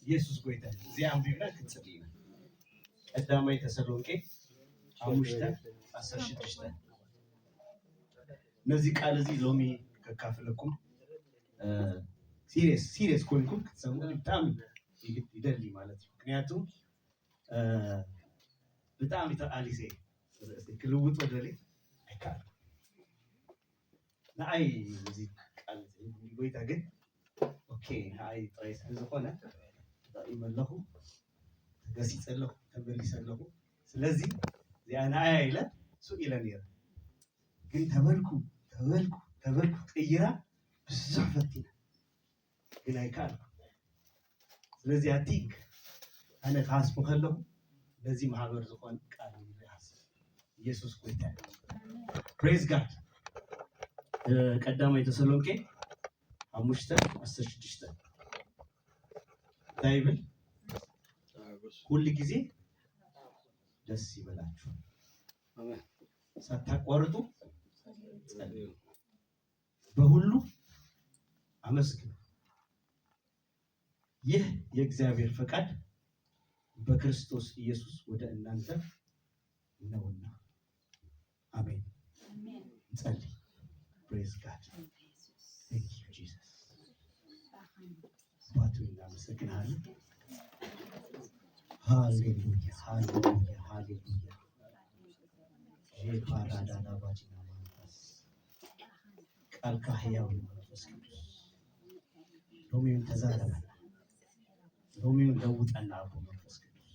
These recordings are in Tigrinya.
ኢየሱስ ጎይታ እዚያ አንብብና ክትጽልይና ቀዳማይ ተሰሎንቄ 5:16 ነዚህ ቃል እዚህ ሎሚ ከካፍለኩም ሲሪየስ ኮይንኩም ክትሰሙ በጣም ይደሊ ማለት ነው። ምክንያቱም በጣም ይተአሊሴ ክልውጥ ወደሌ አይካል ናይ እዚህ ቃል ጎይታ ግን ኦኬ አይ ጥሬስ ዝቆነ ይመለኹ ገሲጸለኹ ተበሊሰለኹ ስለዚህ ዚያና አይለ ሱ ኢለኒር ግን ተበልኩ ቀይራ ብዙሕ ፈቲና ግን አይካል ስለዚህ አቲክ አነ ካስቡ ከለኹ ለዚህ ማህበር ዝቆን ቃል ይላስ ኢየሱስ ጎይታ ፕሬዝ ጋድ ቀዳማይ ተሰሎንቄ 5:16 ባይብል ሁሉ ጊዜ ደስ ይበላችሁ አሜን ሳታቋርጡ ጸልዩ በሁሉ አመስግኑ ይህ የእግዚአብሔር ፈቃድ በክርስቶስ ኢየሱስ ወደ እናንተ ነውና አሜን አሜን ጸልይ praise God thank you Jesus ባቱና መስግናል ሃሌሉያ ሃሌሉያ ሃሌሉያ የፓራዳና ባጂና መንፈስ ቃል ካህያው መንፈስ ቅዱስ ሎሚውን ተዛረበ ሎሚውን ለውጠና አቡ መንፈስ ቅዱስ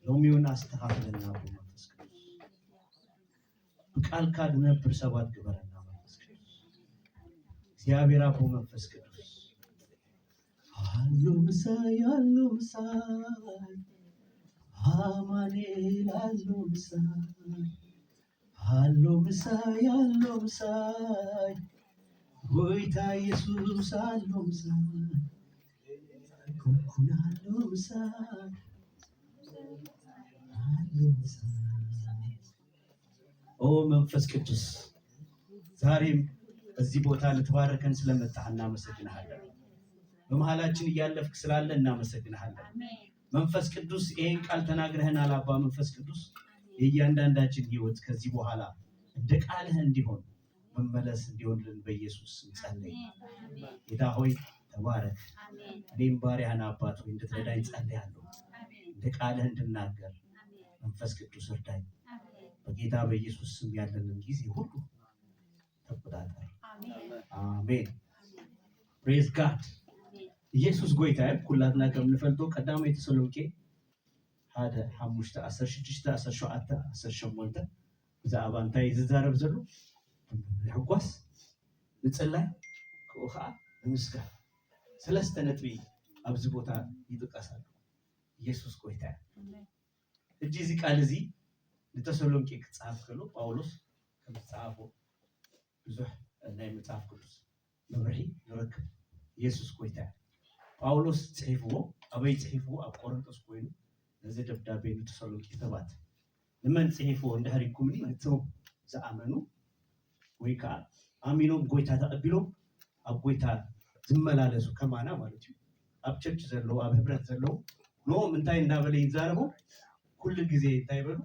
ሎሚውን አስተካክለና አቡ መንፈስ ቅዱስ ቃል ካድ ነበር ሰባት ግበረና መንፈስ ቅዱስ እግዚአብሔር አቡ መንፈስ ቅዱስ ሃሎ ምሳይ አማኑኤል ሃሎ ምሳይ ጎይታ ኢየሱስ ሃሎ ምሳይ ኩኩናሎ ምሳይ ኦ መንፈስ ቅዱስ ዛሬም እዚህ ቦታ ልትባረከን ስለመጣህ እናመሰግንሃለን። በመሃላችን እያለፍክ ስላለ እናመሰግንሃለን። መንፈስ ቅዱስ ይሄን ቃል ተናግረህናል። አባ መንፈስ ቅዱስ የእያንዳንዳችን ህይወት ከዚህ በኋላ እንደ ቃልህ እንዲሆን መመለስ እንዲሆንልን በኢየሱስ እንጸልይ። ጌታ ሆይ ተባረክ። እኔም ባሪያህን አባት ሆይ እንድትረዳኝ ጸልያለሁ። እንደ ቃልህ እንድናገር መንፈስ ቅዱስ እርዳኝ። በጌታ በኢየሱስ ስም ያለንን ጊዜ ሁሉ ተቆጣጠር። አሜን ፕሬዝ ጋድ ኢየሱስ ጎይታ ኩላትና ከምንፈልጦ ቀዳማይ ተሰሎንቄ 1:5-16-17 ብዛዕባ እንታይ ዝዛረብ ዘሎ ሕጓስ ንጽላይ ከኡኻ ንምስጋን ሰለስተ ነጥቢ ኣብዚ ቦታ ይጥቀሳሉ። ኢየሱስ ጎይታ እጂ እዚ ቃል እዚ ንተሰሎንቄ ክጻፍ ከሎ ጳውሎስ ከም ጻፎ ብዙሕ ናይ መጽሓፍ ቅዱስ መምርሒ ይረክብ። ኢየሱስ ጎይታ ጳውሎስ ጽሒፍዎ ኣበይ ጽሒፍዎ ኣብ ቆሮንቶስ ኮይኑ ነዚ ደብዳቤ ንተሰሎንቄ ሰባት ንመን ጽሒፍዎ እንድሕሪኩምኒ ነቶም ዝኣመኑ ወይ ከዓ ኣሚኖም ጎይታ ተቐቢሎም ኣብ ጎይታ ዝመላለሱ ከማና ማለት እዩ። ኣብ ቸርች ዘለዎ ኣብ ህብረት ዘለዎ ኖም እንታይ እንዳበለ ይዛረቡ ኩሉ ግዜ እንታይ በሉ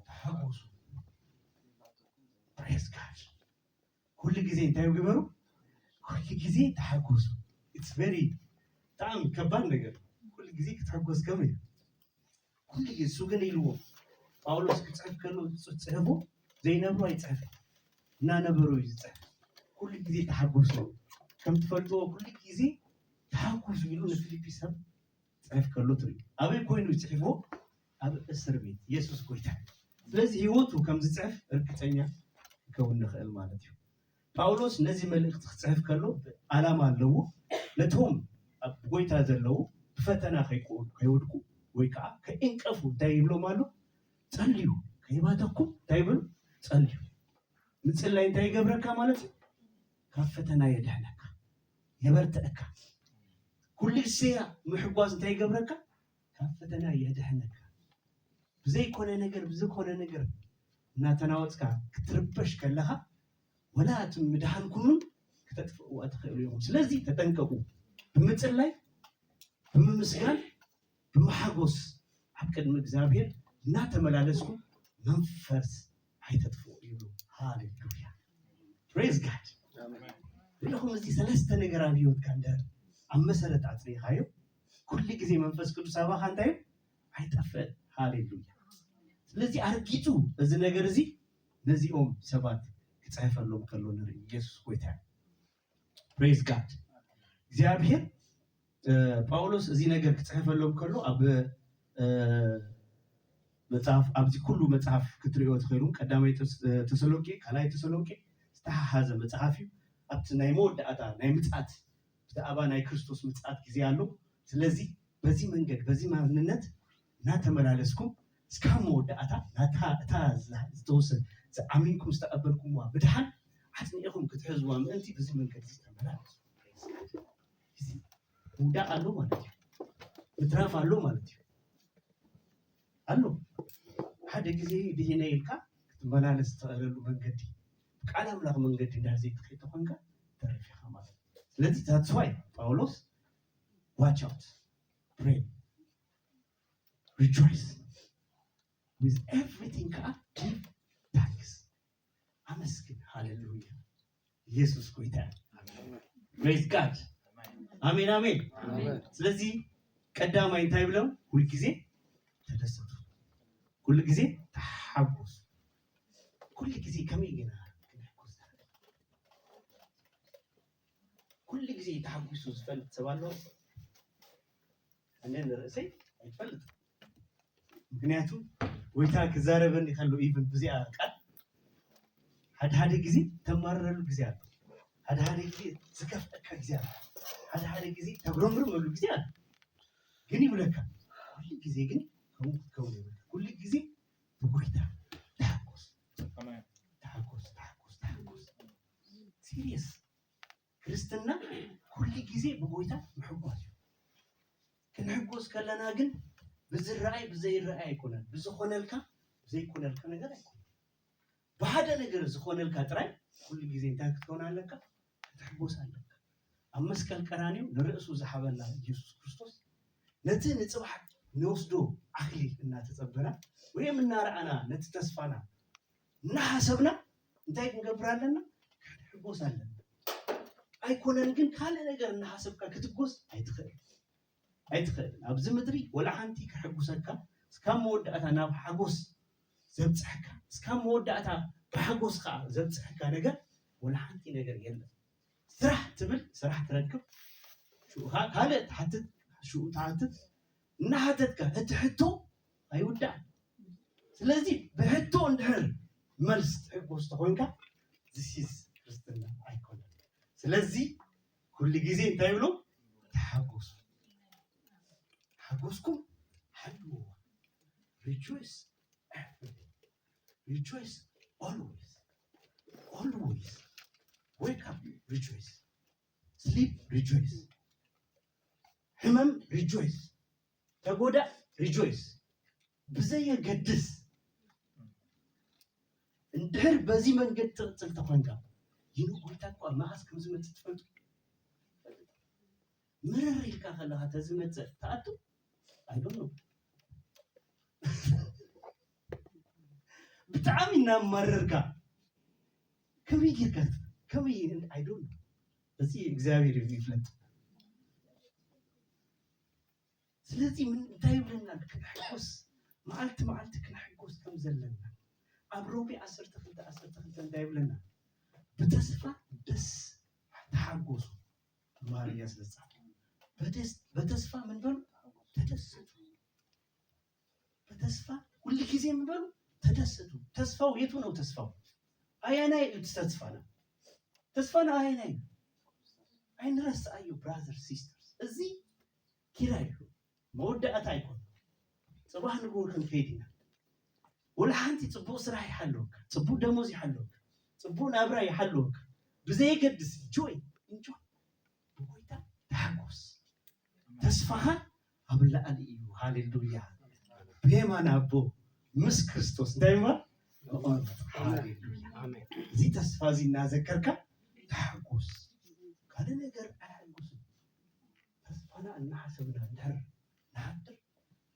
ተሓጎሱ። ፕሬዝ ጋድ ኩሉ ግዜ እንታይ ይግበሩ? ኩሉ ግዜ ተሓጎሱ። ኢትስ ቬሪ በጣም ከባድ ነገር ኩሉ ግዜ ክትሐጎስ ከመይ ኩሉ ግዜ እሱ ግን ኢልዎ ጳውሎስ ክጽሕፍ ከሎ ጽሕፎ ዘይነብሩ ኣይጽሕፍን እናነበሩ እዩ ዝጽሕፍ። ኩሉ ግዜ ተሓጎሱ ከም ትፈልጥዎ ኩሉ ግዜ ተሓጎሱ ኢሉ ንፊልጵስ ሰብ ጽሕፍ ከሎ ትርኢ። ኣበይ ኮይኑ ጽሕፎ? ኣብ እስር ቤት። ኢየሱስ ጎይታ ስለዚ ህይወቱ ከም ዝጽሕፍ እርግጠኛ ክኸውን ንኽእል ማለት እዩ። ጳውሎስ ነዚ መልእኽቲ ክጽሕፍ ከሎ ዓላማ ኣለዎ። ነቶም ኣብ ጎይታ ዘለው ብፈተና ከይወድቁ ወይ ከዓ ከይንቀፉ እንታይ ይብሎም ኣሎ? ጸልዩ። ከይባተኩም እንታይ ይብሉ? ጸልዩ። ምጽላይ እንታይ ይገብረካ ማለት እዩ? ካብ ፈተና የድሕነካ የበርትዐካ። ኩሉ ግዜ ምሕጓዝ እንታይ ይገብረካ? ካብ ፈተና የድሕነካ። ብዘይኮነ ነገር እናተናወፅካ ክትርበሽ ከለኻ ወላ እቲ ምድሓን ኩሉን ክተጥፍእዋ ትኽእሉ ኢኹም። ስለዚ ተጠንቀቁ። ብምጽላይ ብምምስጋን ብምሓጎስ ኣብ ቅድሚ እግዚአብሔር እናተመላለስኩ መንፈስ ኣይተጥፍኡ ይብሉ። ሃሌሉያ ፕሬዝ ጋድ። ለኹም እዚ ሰለስተ ነገር ኣብ ሂወትካ እንድሕር ኣብ መሰረት ኣፅኒዕካዮ ኩሉ ግዜ መንፈስ ቅዱስ ኣባኻ እንታይ ኣይጠፍእን። ሃሌሉያ። ስለዚ ኣርጊፁ እዚ ነገር እዚ ነዚኦም ሰባት ክፅሕፈሎም ከሎ ንርኢ። ኢየሱስ ጎይታ ፕሬዝ ጋድ። እግዚአብሔር ጳውሎስ እዚ ነገር ክፅሕፈሎም ከሎ ኣብ መጽሐፍ ኣብዚ ኩሉ መጽሐፍ ክትሪኦ ትኽእሉ ቀዳማይ ተሰሎንቄ ካልኣይ ተሰሎንቄ ዝተሓሓዘ መጽሐፍ እዩ። ኣብቲ ናይ መወዳእታ ናይ ምጽኣት ብዛዕባ ናይ ክርስቶስ ምጽኣት ግዜ ኣሎ። ስለዚ በዚ መንገድ በዚ ማንነት እናተመላለስኩም እስካብ መወዳእታ እታ ዝተወሰነ ዝኣሚንኩም ዝተቐበልኩምዋ ብድሓን ኣጽኒዕኩም ክትሕዝዋ ምእንቲ በዚ መንገድ ተመላለሱ። ውዳእ ኣሎ ማለት እዩ። ምትራፍ ኣሎ ማለት እዩ ኣሎ። ሓደ ግዜ ድህነ ኢልካ ክትመላለስ ትኽእለሉ መንገዲ ቃል ኣምላኽ መንገዲ እንዳዘይትኸይድ ኮንካ ተረፊኻ ማለት እዩ። ስለዚ that's why ጳውሎስ watch out, pray, rejoice with everything God give thanks. አመስግን። ሃሌሉያ ኢየሱስ ጎይታ። praise God አሜን አሜን። ስለዚህ ቀዳማይ እንታይ ብለው ሁልጊዜ ተደሰቱ፣ ሁልጊዜ ተሓጎሱ። ሁልጊዜ ከመይ ገና ክንሕጎስ? ሁልጊዜ ተሓጉሱ ዝፈልጥ ሰብ ኣሎ? እኔ ንርእሰይ ኣይፈልጥን። ምክንያቱም ጎይታ ክዛረበኒ ከሎ ኢቭን ብዚኣ ቃል ሓደ ግዜ ተማረረሉ ግዜ ኣሎ፣ ሓደ ግዜ ዝከፍተካ ግዜ ኣሎ፣ ሓደ ግዜ ተጉረምርመሉ ግዜ ኣሎ። ግን ይብለካ ኩሉ ግዜ ግን ከምኡ ክትከውን ይብለካ። ኩሉ ግዜ ብጎይታ ተሓጎስ ተሓጎስ ተሓጎስ ተሓጎስ። ሲሪየስ ክርስትና ኩሉ ግዜ ብጎይታ ምሕጓስ እዩ። ክንሕጎስ ከለና ግን ብዝረኣይ ብዘይረኣይ ኣይኮነን። ብዝኾነልካ ብዘይኮነልካ ነገር ኣይኮነን። ብሓደ ነገር ዝኮነልካ ጥራይ ኩሉ ግዜ እንታይ ክትከውን ኣለካ? ክትሕጎስ ኣለካ። ኣብ መስቀል ቀራንዮ ንርእሱ ዝሓበና ኢየሱስ ክርስቶስ ነቲ ንፅባሕ ንወስዶ ኣክሊል እናተፀበና ወይም እናረኣና ነቲ ተስፋና እናሓሰብና እንታይ ክንገብር ኣለና? ክንሕጎስ ኣለና። ኣይኮነን ግን ካልእ ነገር እናሓሰብካ ክትጎስ ኣይትኽእልን ኣይትኽእልን። ኣብዚ ምድሪ ወላ ሓንቲ ክሕጉሰካ እስካብ መወዳእታ ናብ ሓጎስ ዘብፅሐካ እስካብ መወዳእታ ብሓጎስ ከዓ ዘብፅሐካ ነገር ወላ ሓንቲ ነገር የለን። ስራሕ ትብል ስራሕ ትረክብ፣ ካልእ ትሓትት ሽኡ ትሓትት፣ እናሓተትካ እቲ ሕቶ ኣይውዳእ። ስለዚ ብሕቶ እንድሕር መልስ ትሕጎስ ተኮንካ ዝሲዝ ክርስትና ኣይኮነን። ስለዚ ኩሉ ግዜ እንታይ ብሎ ተሓጎሱ፣ ሓጎስኩም ሓልዎ። rejoice everything, rejoice always, always. Wake up, rejoice. Sleep, rejoice. ሕመም rejoice. ተጎዳ rejoice. ብዘየገድስ እንድሕር በዚ መንገድ ትቕፅል ተኮንካ ይኑ ጎይታ እኳ መዓዝ ከም ዝመፅእ ትፈልጡ? ምርር ኢልካ ከለካ ተዝመፅእ ተኣቱ ኣይዶን ነው ብጣዕሚ እናማረርካ ከመይ ጌርካ ከመይ ኣይዶን ነው። እዚ እግዚአብሔር ይፍለጥ። ስለዚ እንታይ ይብለናል? ክንሕጎስ መዓልቲ መዓልቲ ክንሕጎስ ከም ዘለና ኣብ ሮሜ 12:12 እንታይ ይብለናል? በተስፋ ደስ ተሓጎሱ። ማርያ ስለጻፈ በተስፋ ምን በሉ? ተደሰቱ። በተስፋ ሁሉ ጊዜ ምን በሉ? ተደሰቱ። ተስፋው የቱ ነው? ተስፋው አያናይ ተስፋና ተስፋና አያናይ አይንረሳዩ። ብራዘር ሲስተርስ እዚ ኪራይ መወዳእታ አይኮን ጽባህ ንጎር ክንከይድና ወላ ሓንቲ ጽቡቕ ስራሕ ይሓልወካ፣ ጽቡቕ ደሞዝ ይሓልወካ፣ ጽቡቕ ናብራ ይሓልወካ ብዘይገድስ ጆይ እንጆይ ብጎይታ ተሓጎስ። ተስፋኻ ኣብ ላዕሊ እዩ። ሃሌሉያ ብየማን ኣቦ ምስ ክርስቶስ እንታይ ማለት ሃሌሉያ አሜን። እዚ ተስፋ እዚ እናዘከርካ ተሓጎስ። ካለ ነገር አያጎስም። ተስፋ أنا حسبنا الدهر نحضر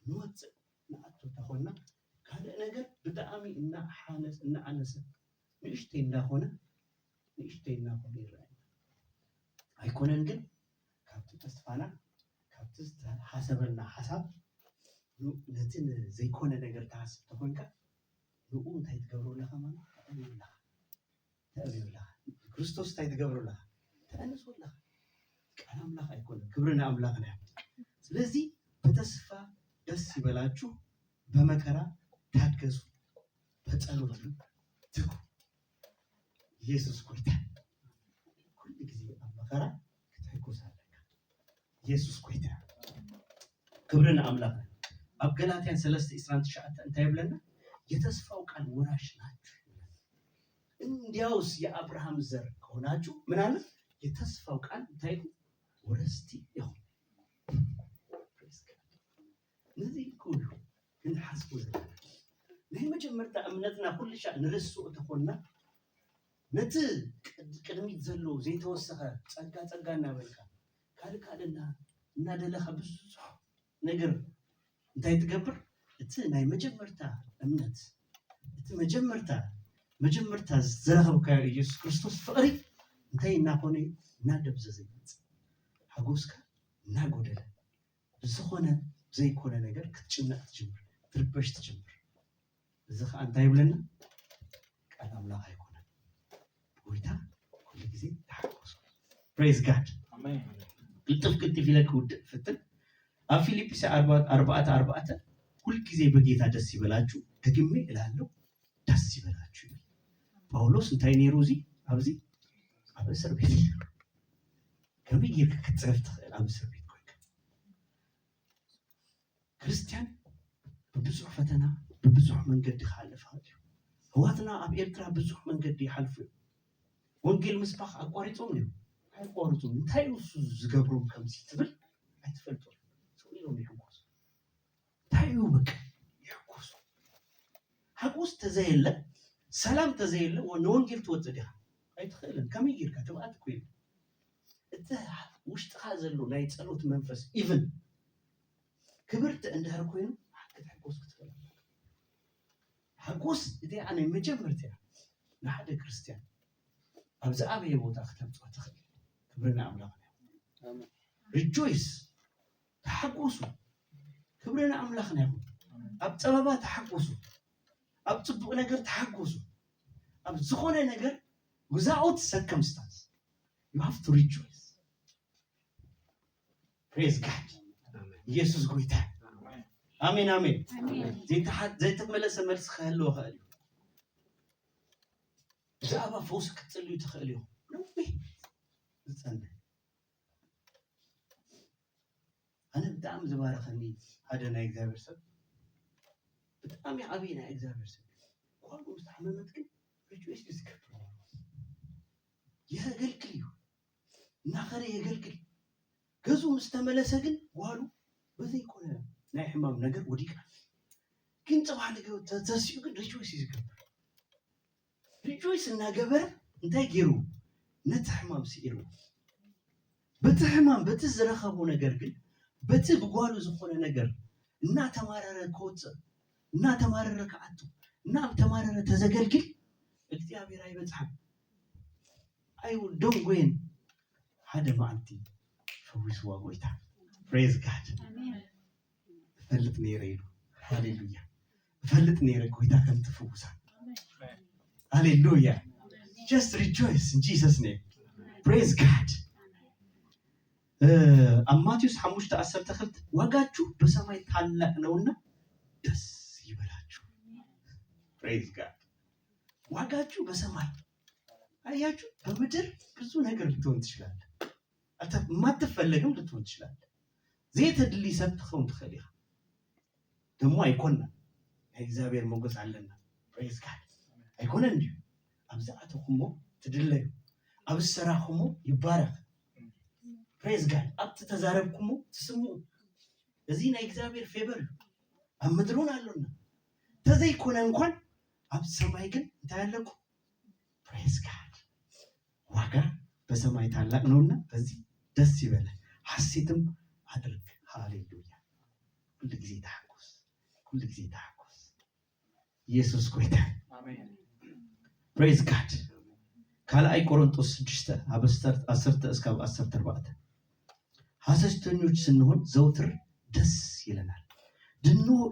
نوصل نأتو تخونا كان نجر بدأمي إن حانس إن أنس نشتينا هنا يرأي هيكون نجر كابت تسفانا كابت حسبنا حسب نتن زي كون نجر تحسب تخونك نقوم تيتجبروا لها ما تأمين لها كريستوس تيتجبروا لها تأنسوا لها كلام لها يكون كبرنا أملاكنا ስለዚህ በተስፋ ደስ ይበላችሁ በመከራ ታገዙ በጸሎት ትጉ ኢየሱስ ጌታ ሁሉ ጊዜ በመከራ ከተጎሳለካ ኢየሱስ ጌታ ክብርና አምላክ አብ ገላትያን 3:19 እንታይ ብለና የተስፋው ቃል ወራሽ ናችሁ እንዲያውስ የአብርሃም ዘር ከሆናችሁ ምን አለ የተስፋው ቃል እንታይ ወርስቲ ይሁን نزي كله نحسبه زي ليه ما جمرت أمنتنا كل شيء نرسو تقولنا نت كلامي زلوا زي توسخة تجانا بالك كالنا نادله خبز نجر أنت يتجبر ناي ما جمرتها أمنت ما جمرتها زرهم كيسوع كريستوس فقري أنت يناقوني نادب زي حجوزك ناقودله بزخونة زي كل نجار كتشمنا تجمر تربش تجمر زخ أنت يبلنا كلام لا هيكون ويدا كل جزء تحقق praise God amen لطف كنت في لك ود فتن أفيليبس 4 كل جزء بقيت دس يبلاجو تجمع لهالو دس يبلاجو باولوس انتايني روزي أبزي أبصر بيت كم يجيك كتعرفت أبصر بيت ክርስቲያን በብዙሕ ፈተና በብዙሕ መንገድ ይሓልፍ እዩ ህዋትና ኣብ ኤርትራ ብዙሕ መንገዲ ይሓልፉ ወንጌል ምስባኽ ኣቋሪፆም እዩ ኣይቋርፁም እንታይ እሱ ዝገብሮም ከምዚ ትብል ኣይትፈልጡም ሰው ኢሎም ይሕጉሱ እንታይ እዩ በቃ ይሕጉሱ ሓጎስ ተዘየለ ሰላም ተዘየለ ንወንጌል ትወፅእ ዲኻ ኣይትኽእልን ከመይ ጌርካ ትብኣት ኮይኑ እቲ ውሽጥኻ ዘሎ ናይ ፀሎት መንፈስ ኢቭን كبرت عند هالكوين حكيت حقوس كتير حقوس إذا أنا مجمرتها نحد كريستيان أبزع أبي يبغى أختم تخيل كبرنا أملاكنا rejoice تحقوسه كبرنا أملاكنا أبتسببات تحقوسه أبتسبب نجار تحقوسه أبتزخون نجار without circumstance you have to rejoice praise God ኢየሱስ ጌታ አሜን አሜን ዘይ ተመለሰ መልስ ካለው ካሊ ዛባ ፈውስ ክትጽልዩ ትኽእል እዩ ነው ዝጸንዕ ኣነ ብጣዕሚ ዝባረኸኒ ሓደ ናይ እግዚአብሔር ሰብ ብጣዕሚ ዓብይ ናይ እግዚአብሔር ሰብ ኳሉ ዝተሓመመት ግን ሪጆይስ ዝገብር የገልግል እዩ እናኸረ የገልግል ገዙ ምስተመለሰ ግን ዋሉ በዚህ ኮነ ናይ ሕማም ነገር ወዲቃ ግን ጽባህ ነገር ተሲኡ ግን ሪጆይስ ይዝገበር ሪጆይስ እናገበረ እንታይ ገይሩ ነቲ ሕማም ሲኢሩ በቲ ሕማም በቲ ዝረኸቡ ነገር ግን በቲ ብጓሉ ዝኾነ ነገር እናተማረረ ከወፅእ እናተማረረ ከኣቱ እናተማረረ ተዘገልግል እግዚአብሔር ኣይበፅሓም ኣይውዶም ጎይን ሓደ መዓልቲ ፈዊስዋ ጎይታ praise God فلت نيرينو هاليلويا فلت نيرك ويتا كنت فوزا هاليلويا just rejoice in Jesus name praise God አማቴዎስ 5:10 ዋጋችሁ በሰማይ ታላቅ ነውና ደስ ይበላችሁ praise God ዋጋችሁ በሰማይ አያችሁ በምድር ብዙ ነገር ልትሆን ትችላለህ ማትፈልግም ልትሆን ትችላለህ زيت اللي سبتخون تخليها دمو أيكوننا እግዚአብሔር ሞገስ አለና praise God አይኮን እንዴ አብዛአተኩሞ ትድለዩ አብሰራኩሞ ይባረክ praise God አብት ተዛረብኩሞ ትስሙ እዚህ ናይ እግዚአብሔር ፌቨር አምድሩን አለና ተዘይኮነ እንኳን አብ ሰማይ ግን ታያለኩ praise God ዋጋ በሰማይ ታላቅ ነውና በዚህ ደስ ይበለ ሐሴትም አድርግ። ሃሌሉያ። ሁሉ ጊዜ ታሐጎስ፣ ሁሉ ጊዜ ታሐጎስ። ኢየሱስ ጌታ። አሜን። ፕሬዝ ጋድ። ካልአይ ቆሮንቶስ 6:10-14 ሐሰተኞች ስንሆን ዘውትር ደስ ይለናል፣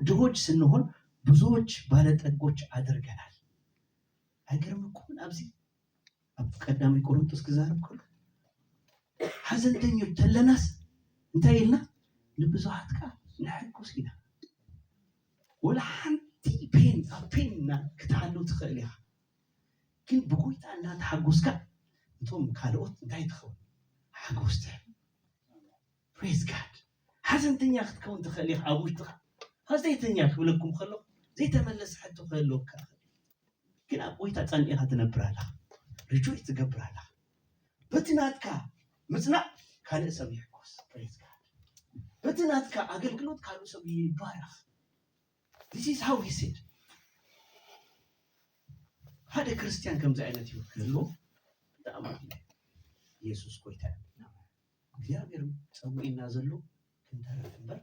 ድሆች ስንሆን ብዙዎች ባለጠጎች አድርገናል። አይገርምኩም? ኣብዚ ኣብ ቀዳማይ ቆሮንቶስ ክዛረብ ከሎ ሓዘንተኞች ተለናስ እንታይ ኢልና ንብዙሓት ከዓ ንሕጉስ ኢና። ወላ ሓንቲ ፔንና ክትሓልው ትኽእል ኢኻ፣ ግን ብጎይታ እናተሓጎስካ እቶም ካልኦት እንታይ ትኸውን? ሓጎስ ትህብ። ፕሬዝ ጋድ። ሓዘንተኛ ክትከውን ትኽእል ኢኻ ኣብ ውሽጥኻ። ሓዘንተኛ ክብለኩም ከሎ ዘይተመለሰ ሕቶ ክህልወካ ግን ኣብ ጎይታ ፀኒዕኻ ትነብር ኣለኻ፣ ሪጆይስ ትገብር ኣለኻ። በቲ ናትካ ምፅናዕ ካልእ ሰብ ይሕጎስ። ፕሬዝ ጋድ። በቲ ናትካ ኣገልግሎት ካልእ ሰብ ይባረኽ። this is how he said ሓደ ክርስቲያን ከምዚ ዓይነት ህይወት ክህልዎ ብጣዕሚ ኢየሱስ ጎይታ እግዚአብሔር ፀዊዕና ዘሎ ክንደርፍ እምበር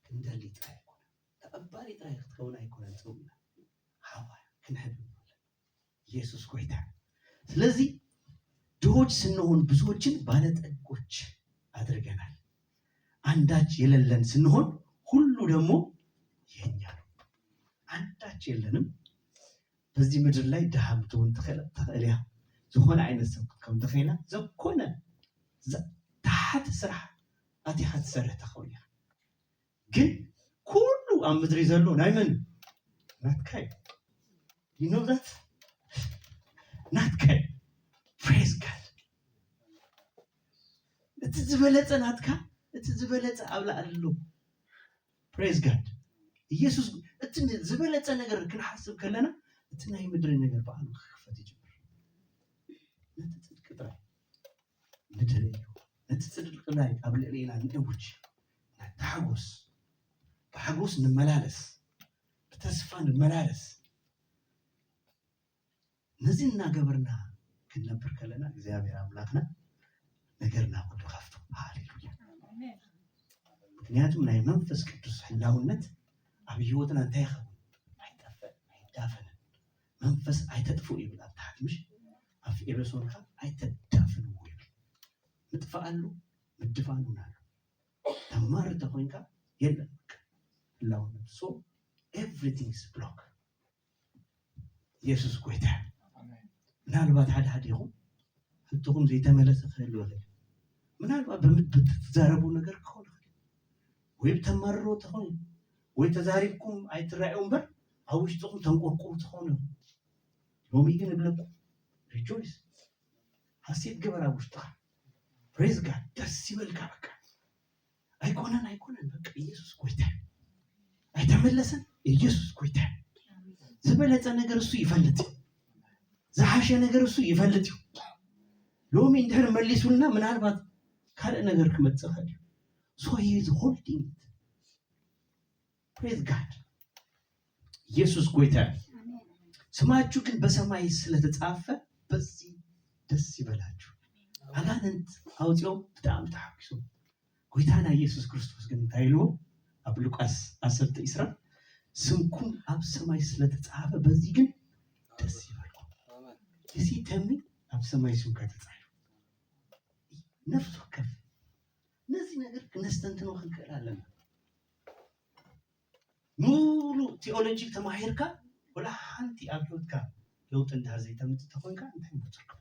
ክንደሊ ጥራይ ኣይኮነ ተቐባሊ ጥራይ ክትከውን ኣይኮነን ፀዊዕና ሓዋያ ክንሕብ ኢየሱስ ጎይታ። ስለዚህ ድሆች ስንሆን ብዙዎችን ባለጠጎች አድርገናል። አንዳች የሌለን ስንሆን ሁሉ ደግሞ የኛ ነው። አንዳች የለንም። በዚህ ምድር ላይ ድሃ ብትሆን ትኽእል ኢኻ፣ ዝኾነ ዓይነት ሰብ ከም ተኸይና ዘኮነ ታሕቲ ስራሕ ኣቲኻ ትሰርሕ ትኸውን ኢኻ። ግን ኩሉ ኣብ ምድሪ ዘሎ ናይ መን ናትካ እዩ። you know that ናትካ እዩ። ፕሬዝ ጋድ። እቲ ዝበለፀ ናትካ፣ እቲ ዝበለፀ ኣብ ላዕሊ ኣሎ። ፕሬዝ ጋድ። ኢየሱስ እቲ ዝበለፀ ነገር ክንሓስብ ከለና እቲ ናይ ምድሪ ነገር በዓሉ ክኽፈት ይጅምር። ነቲ ፅድቂ ጥራይ ምድሪ እዩ። ነቲ ፅድቂ ላይ ኣብ ልዕሊ ኢና ንእውጅ፣ ተሓጎስ፣ ብሓጎስ ንመላለስ፣ ብተስፋ ንመላለስ። ነዚ እናገበርና ክንነብር ከለና እግዚአብሔር ኣምላኽና ነገርና ኩሉ ከፍቱ። ሃሌሉያ። ምክንያቱም ናይ መንፈስ ቅዱስ ህላውነት ኣብ ህይወትና እንታይ ይኸውን? ኣይጠፍእን ኣይዳፈንን። መንፈስ ኣይተጥፍኡ ይብል ኣብ ታሕቲ ምሽ ኣብ ኤፌሶንካ ኣይተዳፍንዎ ይብል። ምጥፋኣሉ ምድፋኑን ኣሎ። ተማሪ ተኮይንካ የለን ህላውነት ሶ ኤቭሪቲንግ ኢዝ ብሎክ። ኢየሱስ ጎይታ። ምናልባት ሓደ ይኹም ህልትኩም ዘይተመለሰ ክህልው ይኽእል። ምናልባት በምትዛረቡ ነገር ክኸውን ይኽእል፣ ወይ ብተማርሮ ትኾኑ፣ ወይ ተዛሪብኩም ኣይትራእዩ እምበር ኣብ ውሽጥኩም ተንቆርቁሩ ትኾኑ። ሎሚ ግን እብለኩም ሪጆይስ፣ ሃሴት ግበር ኣብ ውሽጥኻ። ፕሬዝ ጋድ። ደስ ይበልካ። በቃ ኣይኮነን በቃ ኢየሱስ ጎይታ። ኣይተመለሰን ኢየሱስ ጎይታ። ዝበለፀ ነገር እሱ ይፈልጥ፣ ዝሓሸ ነገር እሱ ይፈልጥ እዩ። ሎሚ እንድሕር መሊሱልና ምናልባት ካልእ ነገር ክመፅእ ይኽእል እዩ። ሶ ሂ ኢዝ ሆልዲንግ ኢት። ፕሬዝ ጋድ። ኢየሱስ ጎይታ። ስማችሁ ግን በሰማይ ስለተጻፈ በዚህ ደስ ይበላችሁ። አጋንንት አውፂኦም ብጣዕሚ ተሓኪሶም ጎይታና ኢየሱስ ክርስቶስ ግን እንታይ ኢልዎ ኣብ ሉቃስ 10:20 ስምኩም ኣብ ሰማይ ስለተጻፈ በዚህ ግን ደስ ይበልኩም። እዚ ተሚ ኣብ ሰማይ ስምካ ተጻፈ ነፍስ ወከፍ ነዚ ነገር ክነስተንትኖ ክንክእል ኣለና። ሙሉ ቴዎሎጂ ተማሂርካ ወላ ሓንቲ ኣብ ህይወትካ ለውጥ እንዳር ዘይተምፅእ ተኮይንካ እንታይ ምትርከቡ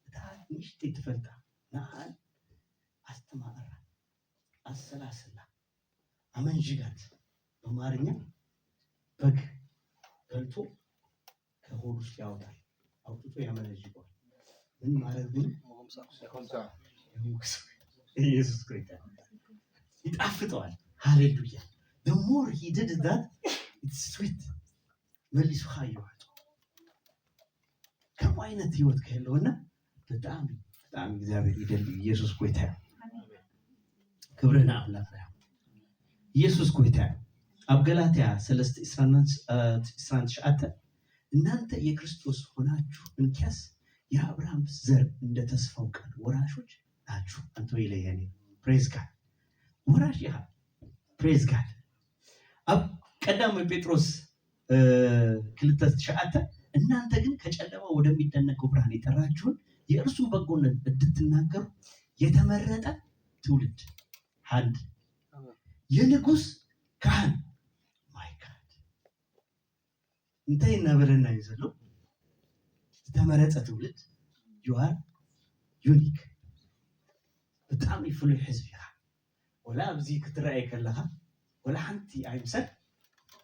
እታ ንእሽተይ ትፈልጣ ንዓን አስተማራ፣ አሰላስላ፣ አመንዥጋት። በአማርኛ በግ በልቶ ከሆድ ውስጥ ያወጣል፣ አውጥቶ ያመነዥገዋል። ምን ማለት ግን ኢየሱስ ክርስቶስ ይጣፍጠዋል። ሃሌሉያ። the more he did that it's sweet። መልሶ ካየዋት ከም አይነት ህይወት ከለውና በጣም እግዚአብሔር ይደል። ኢየሱስ ጎይታ ክብርና አምላክ ነው። ኢየሱስ ጎይታ። ኣብ ገላትያ 3:29 እናንተ የክርስቶስ ሆናችሁ እንኪያስ የአብርሃም ዘር እንደ ተስፋው ቃል ወራሾች ናችሁ። አንተ ይለየኔ praise God ወራሽ ይሃ praise God አብ ቀዳም ጴጥሮስ ክልተት ሻአተ እናንተ ግን ከጨለማ ወደሚደነቀው ብርሃን የጠራችሁን የእርሱን በጎነት እንድትናገሩ የተመረጠ ትውልድ አንድ የንጉስ ካህን ማይ ጋድ እንተይና በለና ይዘሉ የተመረጠ ትውልድ you are unique በጣም ይፍሉ ህዝብ ያ ወላ አብዚ ክትራይ ከለኻ ወላ ሓንቲ አይምሰል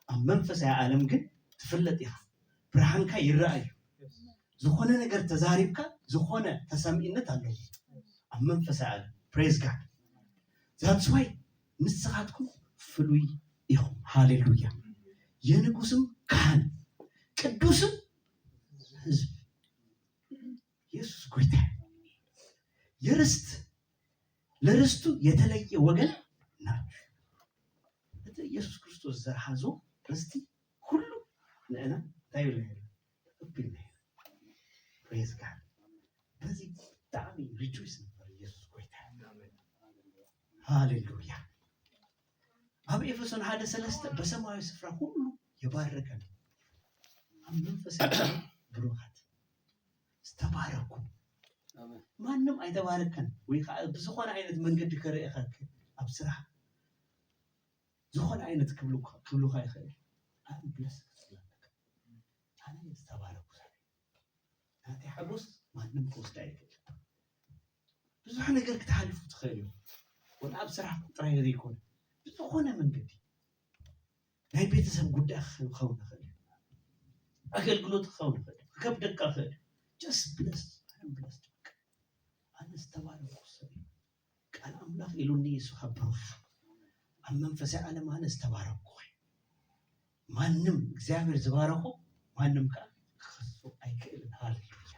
ኣብ መንፈሳዊ ዓለም ግን ትፍለጥ ኢኻ ብርሃንካ ይራኣዩ ዝኾነ ነገር ተዛሪብካ ዝኾነ ተሰሚዕነት አለው ኣብ መንፈሳዊ ዓለም praise God that's why ንስኻትኩም ፍሉይ ኢኹም ሃሌሉያ የንጉስም ካህን ቅዱስም ህዝብ ኢየሱስ ጌታ የርስት ለርስቱ የተለየ ወገን ናችሁ ኢየሱስ ክርስቶስ ዘርሃዞ ርስቲ ሁሉ ለእና ታዩልህ እብልህ praise God በዚህ ጣሚ ሪጆይስ ነበር ኢየሱስ ጌታ ሃሌሉያ ኣብ ኤፌሶን 1:3 በሰማያዊ ስፍራ ሁሉ የባረከን መንፈሳዊ ብሩሃት ተባረኩ ማንም አይተባረከን ወይ ብዙኾነ አይነት መንገድ ከረእኻ ኣብ ስራሕ ዝኾነ አይነት ክብሉካ ይኽእል አን ብለስ አን ተባረኩ ናቲ ሓጎስ ማንም ክወስድ አይክእል ብዙሕ ነገር ክትሓልፉ ትኽእሉ ወላ ኣብ ስራሕ ጥራይ ዘይኮነ ብዙኾነ መንገዲ ናይ ቤተሰብ ጉዳይ ክኸውን ይኽእል ኣገልግሎት ክኸውን ይኽእል ከብደካ ይኽእል just bless and blessed አነስ ተባረኩ ቃል አምላክ ኢሉኒ ይስሐበው መንፈሳዊ ዓለም አነስ ተባረኩ ማንም እግዚአብሔር ዝባረኩ ማንም ከሱ አይከልን ሃሌሉያ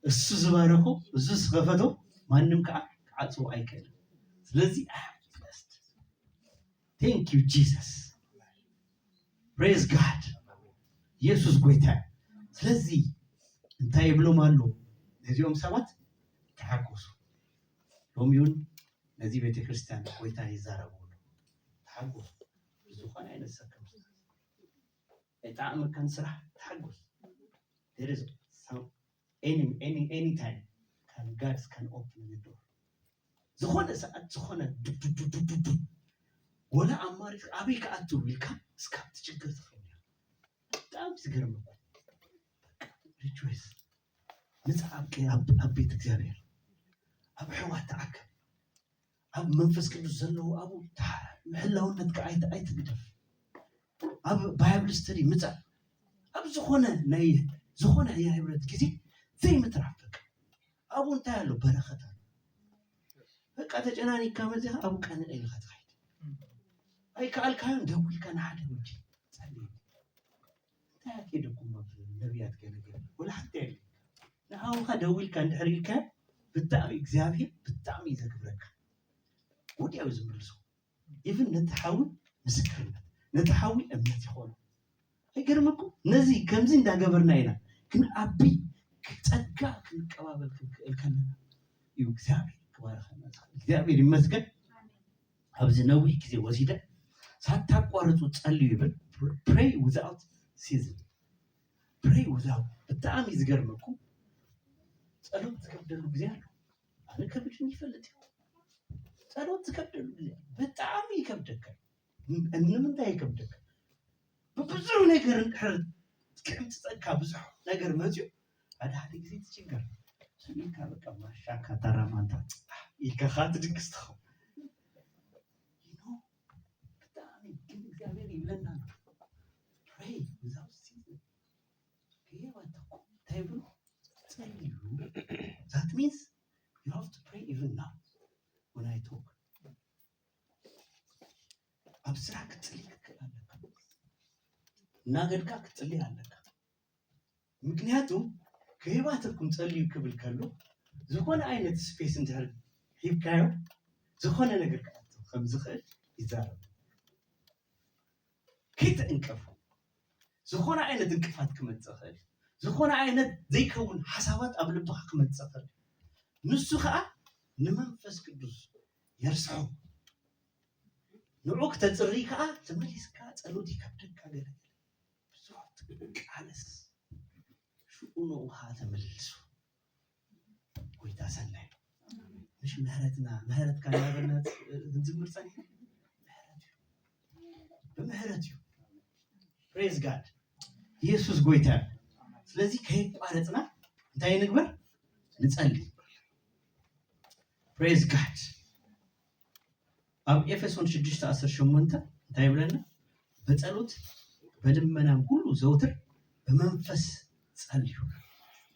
እሱ ዝባረኩ እሱ ስከፈቶ ማንም ከዓጽ አይከልን ስለዚህ blessed thank you Jesus praise God ኢየሱስ ጌታ ስለዚህ እንታይ ብሎም አሉ እዚኦም ሰባት ተሐቆሱ ሎሚውን ለዚህ ቤተክርስቲያን ቆይታ ይዛረቡ ተሐቆሱ ብዙኾነ አይነት ሰከም እጣም ከን ስራ ተሐቆሱ there is some any time God can open the door ዝኾነ ሰዓት ዝኾነ ወላ አማሪክ አቢካ አትውልካ እስካት ችግር ተፈኛ በጣም ዝገርም rejoice ንጻብከ ኣብ ቤት እግዚአብሔር ኣብ ሕዋት ተዓከ ኣብ መንፈስ ቅዱስ ዘለው ኣብ ምሕላውነት አይትግደፍ ኣብ ባይብል ስተዲ ምጻ ኣብ ዝኾነ ናይ ዝኾነ የህብረት ጊዜ ዘይምትራፈቅ ኣብ እንታይ ያለው በረኸት በቃ ተጨናኒካ መዚያ ኣብ ቀን ኢልካ ትኸይድ ኣይከኣልካዮም ደውልካ ንሓደ ወዲ ጸልይ ታያኬደኩም ነቢያት ገለገለ ወላ ሓንቲ የለ ንዓውኻ ደውልካ እንድሕሪልካ ብጣዕሚ እግዚአብሔር ብጣዕሚ ዘክብረካ ወዲያው ዝምልሶ ኢቭን ነተሓዊ ምስክርነት ነተሓዊ እምነት ይኾኑ አይገርምኩም ነዚ ከምዚ እንዳገበርና ኢና ግን አቢ ጸጋ ክንቀባበል ክንክእልከና እዩ እግዚአብሔር ክባረኸና እግዚአብሔር ይመስገን ኣብዚ ነዊሕ ጊዜ ወሲደ ሳታቋርጡ ጸልዩ ይብል pray without season pray without በጣም ይዝገርምኩም ጸሎት ትከብደሉ ጊዜ አለ አለ ከብድን ይፈልጥ ጸሎት ትከብደሉ ጊዜ በጣም ይከብደካ እንምንታይ ይከብደካ በብዙ ነገር እንድሕር ጸጋ ብዙ ነገር መጽዩ አዳህ ጊዜ ትችግር ስለካ በቃ ማሻካ ተራማንታ ይከኻት ድግስተው በጣም ግን እግዚአብሔር ይለና pray without ceasing ይሄባተኩ ታይብሉ ጸልዩ that means you have to pray even now when I talk abstract ትልክላለካ ናገድካ ትጽልያለካ ምክንያቱም ከህይወትኩም ጸልዩ ክብል ካሉ ዝኾነ አይነት ስፔስ እንድህር ሂብካዮ ዝኾነ ነገር ካቶ ከም ዝኽእል ይዛረብ ከይት እንቀፉ ዝኾነ አይነት እንቅፋት ክመጽእ ዝኾነ አይነት ዘይከውን ሐሳባት ኣብ ልብኻ ክመጽእ ንሱ ከዓ ንመንፈስ ቅዱስ يرسعو نعوك تتصريكا تمليسكا ጸሎት ይከብደካ ገለ ብዙት ቃልስ شؤونه هاتملسو ويتا سناي مش مهرت كان يابنات نزمر صحيح بمهرتو praise God ኢየሱስ ጎይታ ስለዚህ ከይቋረጥና እንታይ ንግበር ንጸልይ praise God አብ ኤፌሶን 6:18 እንታይ ብለና በጸሎት በልመናም ሁሉ ዘውትር በመንፈስ ጸልዩ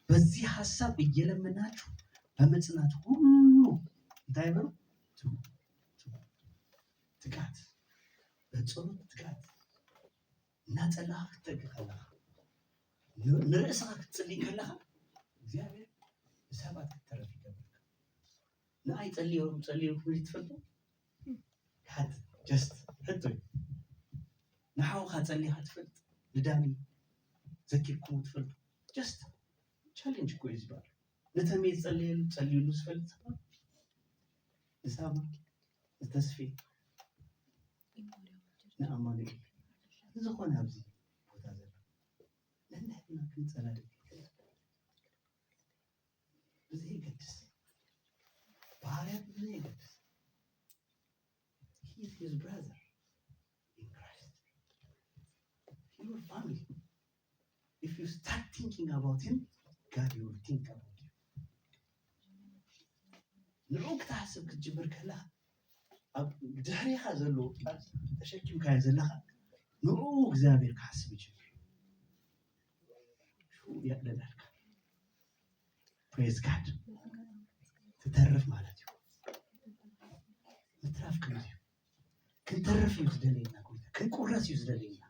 በዚህ ሐሳብ እየለመናችሁ በመጽናት ሁሉ እንታይ በሉ ትጋት በጸሎት ትጋት እና ጸላህ ተገላ ንርእስህ ትጸልይ ከለህ እግዚአብሔር ሰባት ተረፍ ይገባል ናይ ጸልዩ ሁሉ ትፈልጡ ካት just ህቶ ናው ካጸልይ ትፈልጥ ልዳኒ ዘኪርኩም ትፈልጡ just challenge እኮ ይዝባል ለተሜ ጸልዩ ስፈልጥ እሳማ ተስፊ ነአማኒ ዝኾነ ኣብዚ ቦታ ዘለ ለነህና ክንጸላደ ብዙ ይገድስ ባህሪያት ብዙ ይገድስ he is his brother in Christ your family if you start thinking about him God will think about you ንዑቅ ተሓስብ ክትጅብር ከለኻ ኣብ ድሕሪኻ ዘሎ ተሸኪምካዮ ዘለኻ ንዑ እግዚአብሔር ክሓስብ ይጅምር ሹ ያለላልካ praise God ትተርፍ ማለት እዩ ምትራፍ ከመይ ክንተርፍ ይዝደለና ቆይታ ክንቁረስ ይዝደለና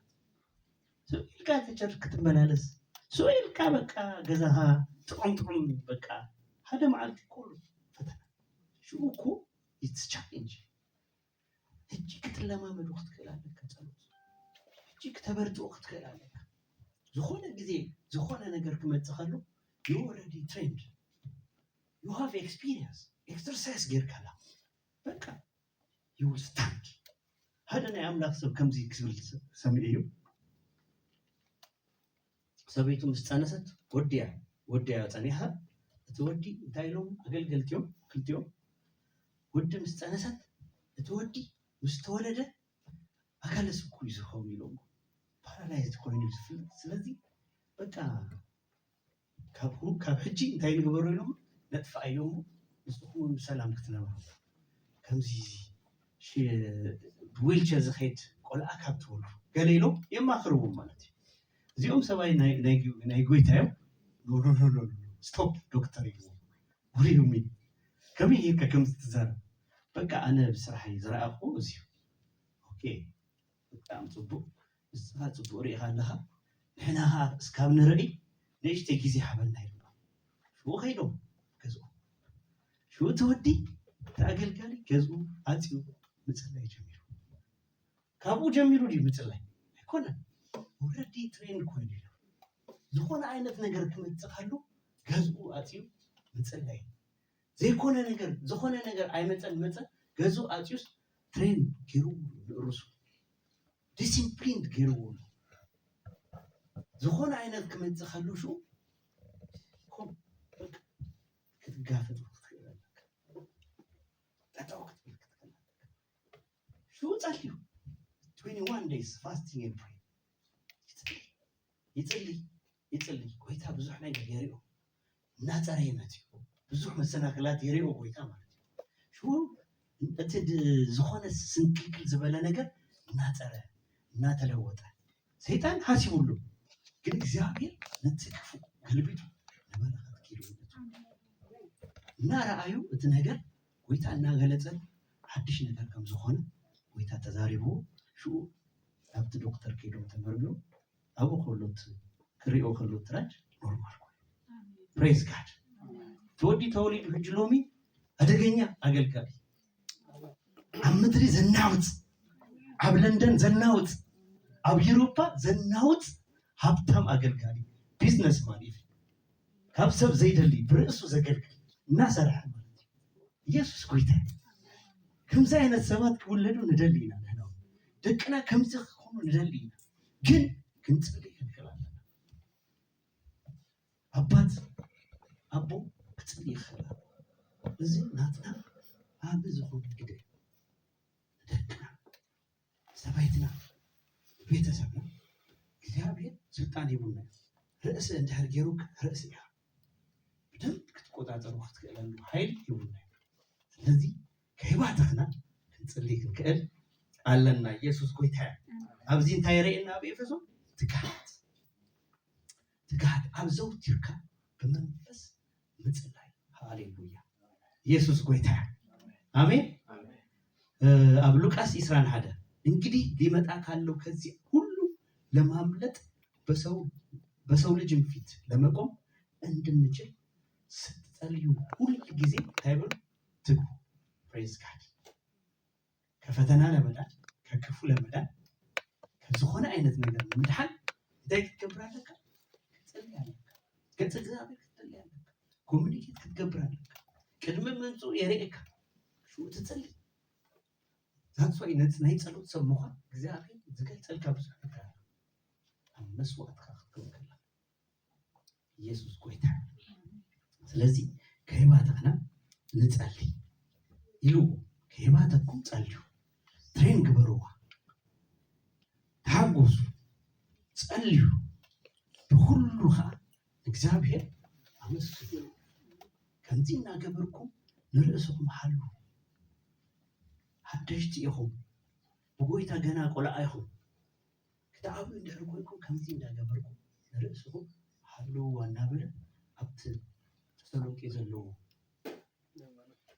ሶይልካ ተጨርክ ክትመላለስ ሶይልካ በቃ ገዛኻ ጥቁም በቃ ሓደ መዓልቲ ኩሉ ፈተና ሹኩ it's challenge እጅግ ትለማመዱ ክትከላለካ ጸሎት እጅግ ተበርቱ ክትከላለካ ዝኾነ ጊዜ ዝኾነ ነገር ክመጽኸሉ you already trained you have experience exercise ጌርካላ በቃ you will stand هذا ናይ ኣምላኽ ሰብ ከምዚ ክብል ሰሚዑ ሰበይቱ ምስ ጸነሰት ወዲያ ጸኒሓ እቲ ወዲ እንታይ ኢሎም ኣገልገልትዮም ክልቲዮም ወዲ ምስ ጸነሰት እቲ ወዲ ምስ ተወለደ ኣካለ ስኩል ዝኸውን ኢሎም ፓራላይዝድ ኮይኑ ዝፍለጥ ስለዚ በቃ ካብ ሕጂ እንታይ ንግበሩ ኢሎም ነጥፋእዮም ንስኹም ሰላም ክትነብሩ ከምዚ ዊልቸር ዝኸይድ ቆልዓ ካብ ትወልዱ ገለ ኢሎም የማኽርዎም ማለት እዩ እዚኦም ሰባይ ናይ ጎይታ እዮም ኖ ስቶፕ ዶክተር እዩ ውሪዩሚ ከመይ ጌርካ ከምዚ ትዛረብ በቃ ኣነ ብስራሐይ ዝረኣኹ እዚዩ ኦኬ በጣም ጽቡቕ ንስኻ ጽቡቕ ሪኢኻ ኣለኻ ንሕናኻ እስካብ ንርኢ ንእሽተይ ጊዜ ሓበልና ይባል ሽኡ ኸይዶም ገዝኡ ሽኡ ተወዲ ተኣገልጋሊ ገዝኡ ኣፅዩ ምጽላይ ጀሚሩ ካብኡ ጀሚሩ ዲ ምጽላይ ኣይኮነን ኦልሬዲ ትሬን ኮይኑ እዩ ዝኾነ ዓይነት ነገር ክመጽእ ገዝኡ ኣፅዩ ምጽላይ ዘይኮነ ነገር ዝኾነ ነገር ኣይመጸን መጸ ገዝኡ ኣፅዩስ ትሬን ጌሩ ንእርሱ ዲሲፕሊን ጌሩ ዝኾነ ዓይነት ክመጽእ ከሎ ሹ ኮም ክትጋፈጥ ትኽእላለህ ጠጠው ክትብል ትኽእላለህ ሹ ጸልዩ 21 days fasting and praying ይጽልይ ጎይታ ብዙሕ ነገር የሪኦ እናጸረ ይመት ብዙሕ መሰናክላት የሪኦ ጎይታ ማለት እዩ ሹ እቲ ዝኾነ ስንክልክል ዝበለ ነገር እናጸረ እናተለወጠ ሰይጣን ሓሲቡሉ ግን እግዚአብሔር ነትክፉ ገልቢቱ ለበረከት ኪሎበት እና ረአዩ እቲ ነገር ጎይታ እናገለጸ ሓድሽ ነገር ከም ዝኾነ ጎይታ ተዛሪቡ ሹ ኣብቲ ዶክተር ከይዶም ተመርምሮ ኣብኡ ከሎት ክሪኦ ከሎት ትራጅ ኖርማል ኮይኑ ፕሬዝ ጋድ ተወዲ ተወሊዱ ሕጂ ሎሚ ኣደገኛ ኣገልጋሊ ኣብ ምድሪ ዘናውፅ ኣብ ለንደን ዘናውፅ ኣብ ኤውሮፓ ዘናውፅ ሃብታም ኣገልጋሊ ቢዝነስ ማን እዩ ካብ ሰብ ዘይደሊ ብርእሱ ዘገልግል እናሰርሐ ማለት ኢየሱስ ጎይታ كم زين السمات كولدوا ندلينا هنا دكنا كم زخون ندلينا جن كنت بدي الكلام أبات أبو كتبي خلا زين ناتنا هذا زخون كده دكنا سبايتنا بيت سبنا كتابي سلطان يبونا رأس أنت هرجروك رأس يا بدم كتقطع الوقت كأنه حيل يبونا الذي كيباتنا كنصلي كنكل علنا يسوع كويتا أبزين تايرينا بيفسو تكحت أبزو تركا بمنفس متصلاي هاليلويا يسوع كويتا آمين أب لوكاس إسران هذا إنكدي لمتى كانوا كذي كله لما عملت بسول جنفيت لما قام عندنا نجل ستاليو كل جزء تابل تبو praise God كفتنا لمدان ككفو لمدان كزخون عينت نجار مدحن دايك تكبر لك تسلي عليك كتجابك تسلي عليك كومينيكيت كتكبر لك كلمة منزو يريك شو تسلي ذات سوى إنت نهي تسلو تسموها جزاكي زكاة تسلك بسرعة أمس وقت خاطر كلا يسوع كويتا لذي كيباتنا نتسلي يلو كيباتكم تسليو ترين كبروا تعجزوا تسليو بكلها እግዚአብሔር አመስግኑ ከምዚና ገበርኩም ንርእስኩም ሓሉ ሓደሽቲ ኢኹም ብጎይታ ገና ቆልዓ ኢኹም ክትዓብዩ እንድሕር ኮይንኩም ከምዚ እንዳገበርኩም ንርእስኩም ሓሉ እናበለ ኣብቲ ተሰሎንቄ ዘለዎ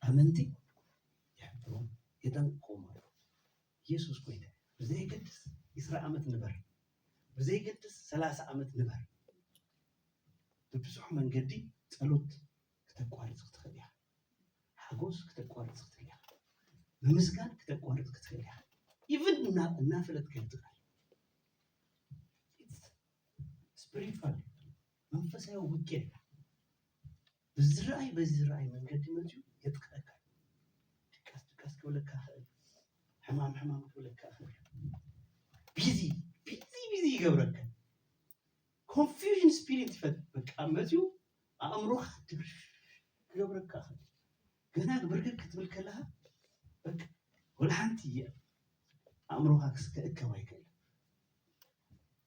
ኣመንቲ يحبون يدنقوا مالو يسوع كويتا بزي قدس يسرع عمت نبر بزي قدس 30 عمت نبر ببزح من قدي تقلوت كتقوارد تختليها حقوس كتقوارد تختليها بمسكان كتقوارد تختليها even النافلة كتقال spiritual منفسها وكيل بزرعي من قدي مجو يتقلق كاس كولا كاخر حمام كولا كاخر بيزي يقبرك confusion spirit فت بكامتيو أمروح يقبرك كاخر جناك بركة كتبل كلها بك ولا حنتي أمروها كواي كلا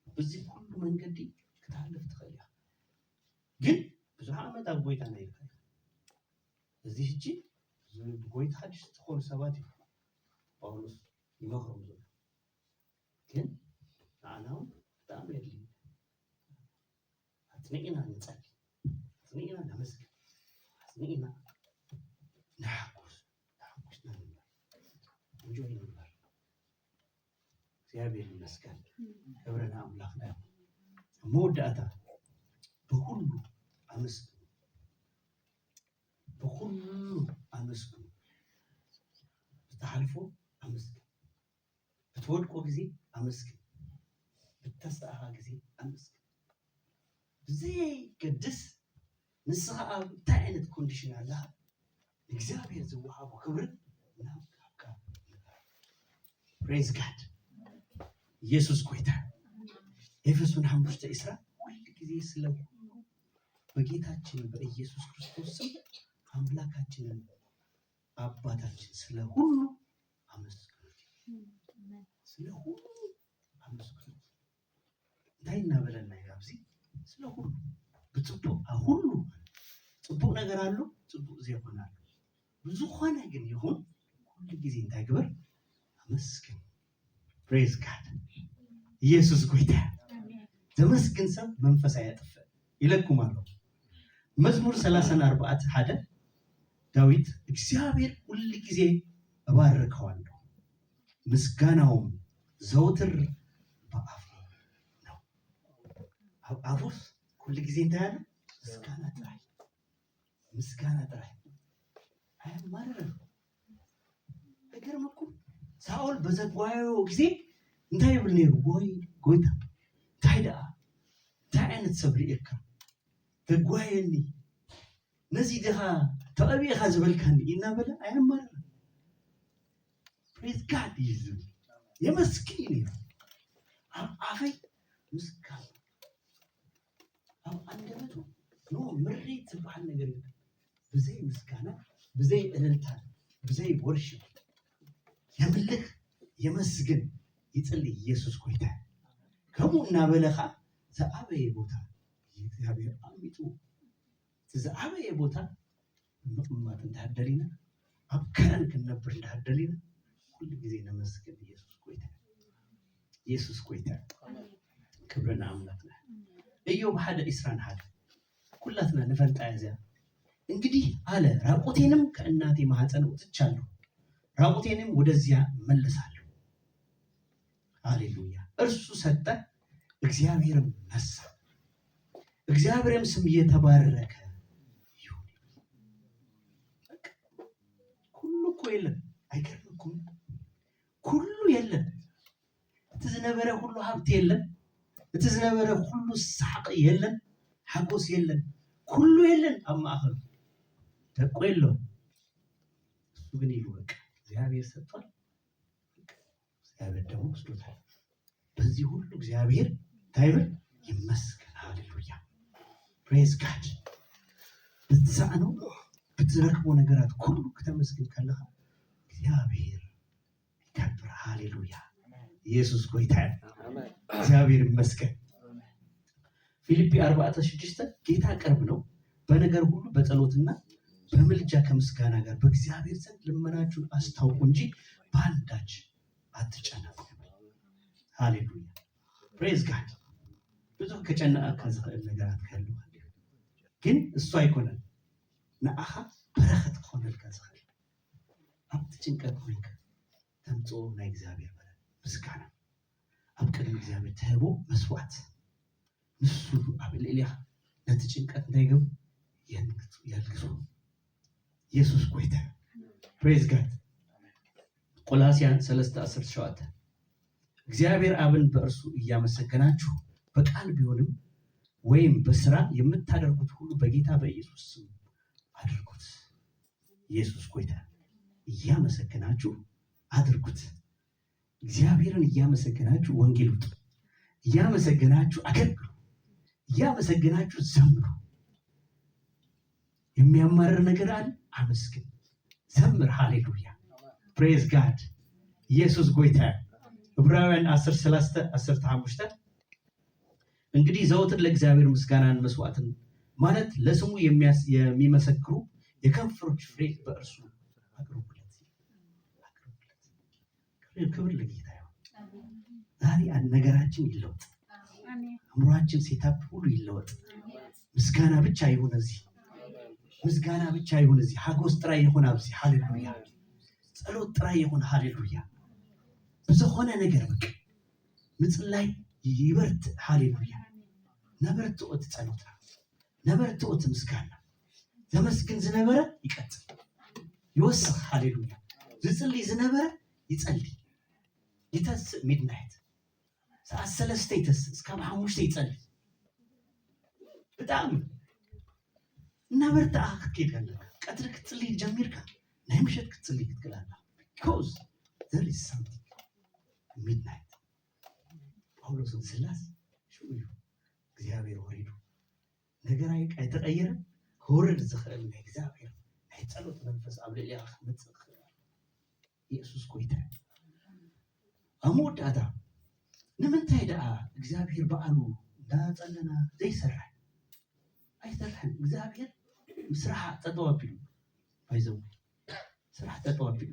بزي كل من قدي كتعلف تخليها جن بزحمة ما تبغيت أنا يلقى زي شيء بقولت حدش تدخل سواتي باولوس يمخرم زول كن أنا تعمل لي هتنينا نتسال هتنينا نمسك هتنينا نحكوش نجوي نمبر سيابي المسكن كبرنا أملاخنا مودة بكل أمسك بكل أمسكم بتعرفوا أمسكم بتودكوا جزي أمسكم بتسعى جزي أمسكم زي قدس نسعى تعينت كونديشن علىها إجابة زوجها وكبر نعم كا praise God يسوع كويتا إفسون حمشت إسراء كل جزي سلام بقيتاችን በኢየሱስ ክርስቶስ ስም አምላካችንን አባታችን ስለሁሉ አመስግኑት ስለሁሉ አመስግኑት ዳይና በለና ያብዚ ስለሁሉ በጽቡ ሁሉ ጽቡ ነገር አሉ ጽቡ ዘይሆናል ብዙ ሆነ ግን ይሁን ሁሉ ጊዜ እንዳይገበር አመስግን praise God ኢየሱስ ጌታ ተመስገን ሰው መንፈስ አያጠፋ ይለኩማል መዝሙር 34 ሓደ ዳዊት እግዚአብሔር ሁሉ ጊዜ እባርከዋለሁ ምስጋናውም ዘውትር በአፉ ነው አፉስ ሁሉ ጊዜ እንዳለ ምስጋና ጥራይ አይማረር እገርምኩ ሳኦል በዘጓየው ጊዜ እንዳይብል ነው ወይ ጎይታ ታይዳ ታይነት ሰብሪካ تقويني نزيدها تأبيها زبالكاني إنا بلا أيام مرة ፕሬዝ ጋድ ይዝ የመስኪን አፈይ ምስጋና አንደበቱ ነው ምሬት ዝበሃል ነገር የለም። ብዘይ ምስጋና ብዘይ እልልታ ብዘይ ወርሽፕ የምልክ የመስግን ይጽልይ ኢየሱስ ኮይታ ከሙ እናበለኻ ዘአበየ ቦታ የእግዚአብሔር አሚጡ ዘአበየ ቦታ ምቅማት እንዳደሊና አብከረን ከነብር እንዳደሊና ሁሉ ጊዜ ነመስግን ኢየሱስ ኮይታ ክብረና አምላክ ነው። ኢዮብ ሓደ ኢስራን ሓደ ኩላትና ነፈልጣ ያዚያ እንግዲህ አለ ራቁቴንም ከእናቴ ማህፀን ወጥቻለሁ ራቁቴንም ወደዚያ መለሳለሁ። ሃሌሉያ። እርሱ ሰጠ እግዚአብሔርም ነሳ እግዚአብሔርም ስም የተባረከ ይሁን። ሁሉ እኮ የለም አይገርምኩም? ሁሉ የለም እትዝነበረ ሁሉ ሀብት የለም እትዝነበረ ሁሉ ሳቅ የለም ሓጎስ የለም ሁሉ የለን ኣብ ማእኸሉ ደቆ የለው እሱ ግን ይሉ በቃ እግዚአብሔር ሰጥቷል እግዚአብሔር ደግሞ ወስዶታል። በዚህ ሁሉ እግዚአብሔር ታይብል ይመስገን። ሃሌሉያ ፕሬዝ ጋድ። ብትሳዕነው ብትረክበው ነገራት ሁሉ ከተመስገን ካለኻ እግዚአብሔር ይከብር። ሃሌሉያ ኢየሱስ ጎይታ እግዚአብሔር ይመስገን። ፊልጵ 4:6 ጌታ ቅርብ ነው፣ በነገር ሁሉ በጸሎትና በምልጃ ከምስጋና ጋር በእግዚአብሔር ዘንድ ልመናችሁን አስታውቁ እንጂ በአንዳች አትጨነቁ። ሃሌሉያ ፕሬዝ ጋድ። ብዙ ከጨነቃካ ዝኽእል ነገራት ካሉ ግን እሱ አይኮነን ንኣኻ በረኸት ክኾነልካ ዝኽእል ኣብቲ ጭንቀት ኮይንካ ተምፅኦ ናይ እግዚአብሔር ምስጋና ኣብ ቅድሚ እግዚአብሔር ተህቦ መስዋዕት ንሱ ኣብ ልዕሊኻ ነቲ ጭንቀት እንዳይገቡ ያልግሱ። ኢየሱስ ጎይታ ፕሬዝ ጋድ። ቆላስያን 3:17 እግዚአብሔር አብን በእርሱ እያመሰገናችሁ በቃል ቢሆንም ወይም በስራ የምታደርጉት ሁሉ በጌታ በኢየሱስ ስም አድርጉት። ኢየሱስ ጎይታ እያመሰገናችሁ አድርጉት። እግዚአብሔርን እያመሰገናችሁ ወንጌል ውጡ፣ እያመሰገናችሁ አገልግሉ፣ እያመሰገናችሁ ዘምሩ። የሚያማርር ነገር አለ አመስግን፣ ዘምር። ሃሌሉያ ፕሬዝ ጋድ ኢየሱስ ጎይታ። ዕብራውያን 10:15 እንግዲህ ዘወትር ለእግዚአብሔር ምስጋናን መስዋዕትን ማለት ለስሙ የሚመሰክሩ የከንፈሮች ፍሬ በእርሱ አቅርቡለት። ክብር ለጌታ ይሁን። ዛሬ ነገራችን ይለወጥ፣ አእምሯችን ሴታፕ ሁሉ ይለወጥ። ምስጋና ብቻ ይሁን እዚህ፣ ምስጋና ብቻ ይሁን እዚህ። ሀጎስ ጥራይ ይሁን ኣብዚ። ሃሌሉያ ጸሎት ጥራይ ይሁን። ሃሌሉያ ብዝኾነ ነገር በቃ ምጽላይ ይበርት። ሃሌሉያ ነበርትኦት ጸሎት ነበርትኦት ምስጋና ዘመስግን ዝነበረ ይቀጥል ይወስኽ። ሃሌሉያ ዝጽልይ ዝነበረ ይጸልይ ይተስእ። ሚድናይት ሰዓት 3 ይተስእ እስካብ 5 ይጸልይ። በጣም እናበርታ ክትከይድ ከለካ ቀትሪ ክትጽልይ ጀሚርካ ናይ ምሸት ክትጽልይ ክትክእል ኣለካ። because there is something midnight ጳውሎስን ስላስ ሽዑዩ እግዚአብሔር ወሪዱ ነገር አይተቀየረ ከወረድ ዝኽእል ናይ እግዚአብሔር ናይ ጸሎት መንፈስ ኣብ ልዕሊኻ ክመጽእ ክኽእል። ኢየሱስ ጎይታ አሞዳታ ንምንታይ ደኣ እግዚአብሔር በዓሉ እንዳጸለና ዘይሰርሕ አይሰርሕን። እግዚአብሔር ስራሕ ጠጠው ኣቢሉ አይዘው ስራሕ ጠጠው ኣቢሉ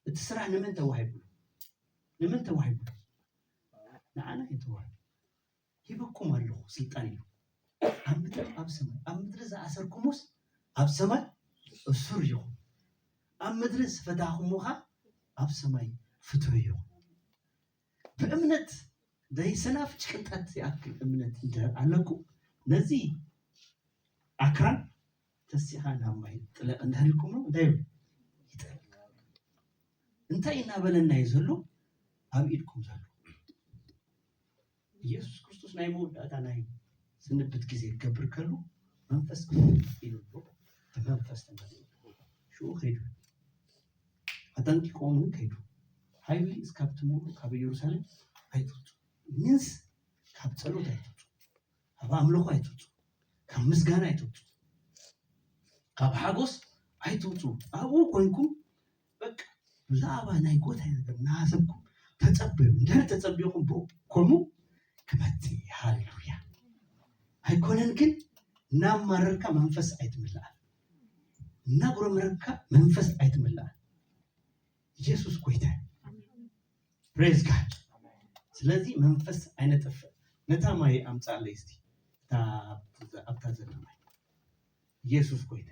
እቲ ስራሕ ንመን ተዋሂቡ ንመን ተዋሂቡ ንዓና የተዋሂቡ ይበኩም ኣለኹ ስልጣን እዩ ኣብ ምድሪ ኣብ ሰማይ ኣብ ምድሪ ዝኣሰርኩሞስ ኣብ ሰማይ እሱር ይኹን ኣብ ምድሪ ዝፈታኹሞኻ ኣብ ሰማይ ፍትው ይኹን። በእምነት ዘይሰናፍጭ ቅንጣት ያክል እምነት ኣለኩም ነዚ ኣክራን ተሲኻ ናብ ማይ ጥለቕ እንዳልኩም ነው እንታይ ይጠልቅ እንታይ እናበለናይ ዘሎ ኣብ ኢድኩም ዘሎ ኢየሱስ ክርስቶስ ናይ መወዳእታ ናይ ስንብት ጊዜ ክገብር ከሉ መንፈስ ኢሉሎ ተመንፈስ ተመልኦ ሽኡ ኸይዱ ኣጠንቂቆም ከይዱ ሃይሊ እስካብትሙ ካብ ኢየሩሳሌም ኣይትወፁ ምንስ ካብ ጸሎት ኣይትወፁ ካብ ኣምልኾ ኣይትወፁ ካብ ምስጋና ኣይትወፁ ካብ ሓጎስ ኣይትወፁ ኣብኡ ኮይንኩም በቃ ብዛዕባ ናይ ጎታይ ነገር እናሰብኩም ተጸበዩ እንደር ተጸበዩኩም ብኮኑ ከመጽእ ሃሌሉያ ኣይኮነን ግን እናማረርካ መንፈስ ኣይትምላእ እናጉረምረምካ መንፈስ ኣይትምላእ ኢየሱስ ጎይታ praise God ስለዚህ መንፈስ አይነጥፍ ነታማይ አምጻለይ እስቲ አብታዘናማይ ኢየሱስ ጎይታ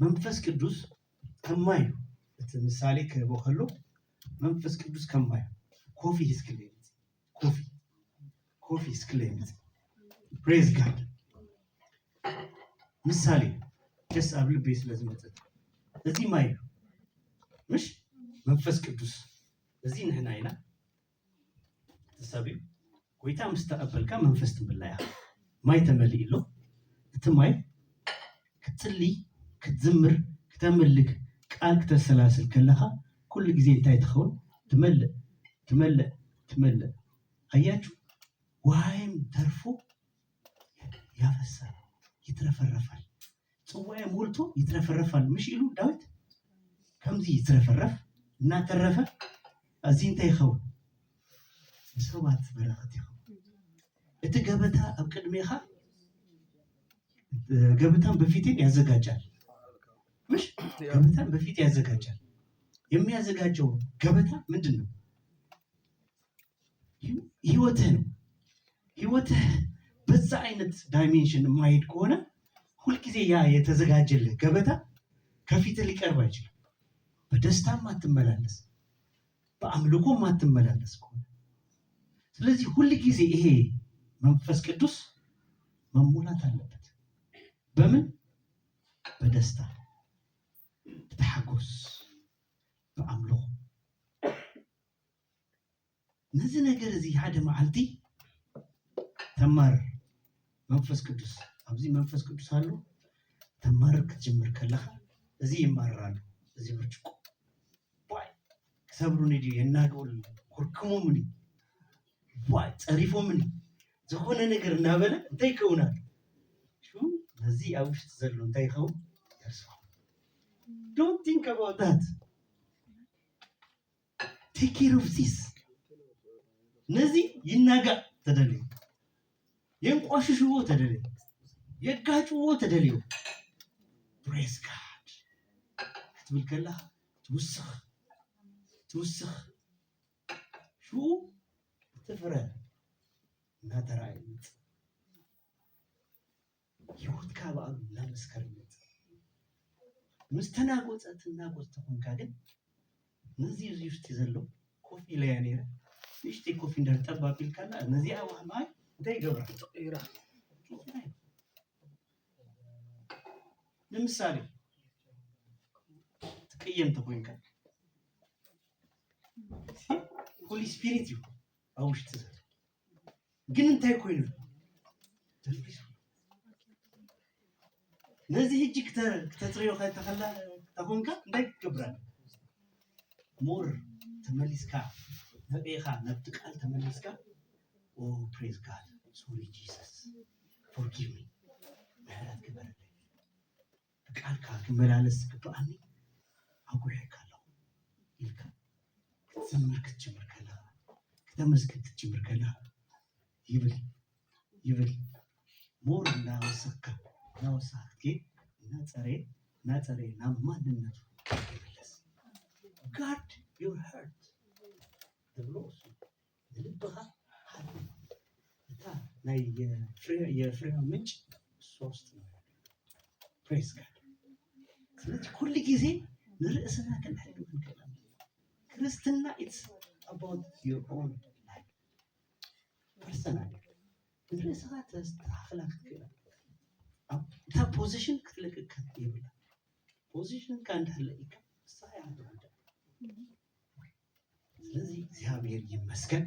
መንፈስ ቅዱስ ከማዩ ምሳሌ ከቦኸሎ መንፈስ ቅዱስ ከማዩ ኮፊ ስክሌምት praise God ምሳሌ just አብል ቤት ስለዝመጣ እዚህ ማዩ مش መንፈስ ቅዱስ እዚህ ነህና አይና ተሰቢው ጎይታ ምስተቀበልካ መንፈስ ትምላያ ማይ ተመልኢሎ እትማይ ክትሊ ክትዝምር ከተመልክ ቃል ከተሰላስል ከለኻ ኩሉ ጊዜ እንታይ ትኸውን ትመልእ አያችሁ ዋይም ተርፎ ያፈሳል ይትረፈረፋል ጽዋዬ ሞልቶ ይትረፈረፋል ምሽ ኢሉ ዳዊት ከምዚ ይትረፈረፍ እና ተረፈ እዚህ እንታይ ይኸውን ሰባት በረኸት ይኸውን እቲ ገበታ ኣብ ቅድሜኻ ገበታን በፊቴን ያዘጋጃል ምሽ ገበታን በፊት ያዘጋጃል የሚያዘጋጀው ገበታ ምንድነው ህይወትህ ነው ህይወትህ በዛ አይነት ዳይሜንሽን ማይድ ከሆነ ሁሉ ጊዜ ያ የተዘጋጀልህ ገበታ ከፊትህ ሊቀርብ አይችልም በደስታም አትመላለስ በአምልኮም አትመላለስ ከሆነ ስለዚህ ሁሉ ጊዜ ይሄ መንፈስ ቅዱስ መሞላት አለበት በምን በደስታ በተሐጎስ በአምልኮ ነዚህ ነገር እዚህ ሓደ መዓልቲ ተማር መንፈስ ቅዱስ ኣብዚ መንፈስ ቅዱስ አሉ ተማር ክትጀምር ከለኻ እዚህ ይማራሉ እዚህ ብርጭቆ ዋይ ሰብሩን ዲ የናገውል ኩርክሙምኒ ዋይ ጸሪፎምኒ ዝኾነ ነገር እናበለ እንታይ ይከውናል እዚህ አውሽት ዘሎ እንታይ ይኸው don't think about that take care of this ነዚህ ይናጋ ተደልዩ የንቋሽሽዎ ተደልዩ የጋጭዎ ተደልዩ praise God ትብል ከለኻ ትውስኽ ሹ ትፍረ ናተራይት ይሁት ካባሉ ለመስከረምት ምስተናጎጸትና ጎጽተውን ካገን ነዚህ ውስጥ ይዘለው ኮፊ ላይ ያኔራ እሽቲ ኮፊ እንደተጠባቢል ካላ ነዚህ አዋማይ እንዳይገባል ተቀይራ ለምሳሌ ተቀየም ተቆይንካ ሆሊ ስፒሪት ይሁ አውሽት ግን እንታይ ኮይኑ ተፍሪስ ነዚህ እጅ ከተጽሪዮ ከተኸላ ተቆንካ እንዳይገብራል ሞር ተመሊስካ ነቤኻ ነጥቃል ተመሊስካ ኦ ፕሬዝ ጋድ ሶሪ ጂሰስ ፎርጊቭ ሚ ምህረት ግበረልኝ ቃልካ ክመላለስ ግባአኒ አጉልካለሁ ይልካ ክትዘምር ክትጀምር ከለኻ ከተመስገን ክትጀምር ከለኻ ይብል ሞር እናወሰካ ናጸሬ ናማንነቱ ይመለስ ጋድ ዩር ሀርት ተብሎስ ልብኻ እታ ናይ የፍሬዋ ምንጭ ሶስት ነው ፕሬስ ጋድ ስለዚህ ሁሉ ጊዜ ንርእስና ክንሕልው እንከላለን ክርስትና ኢትስ about your own life personal ንርእስኻ ተስተኻኽላ ክትክእላ እታ ፖዚሽን ክትለቅቅ ይብላ ፖዚሽን ካንዳለኢካ ሳያ አድርጋ ስለዚህ እግዚአብሔር ይመስገን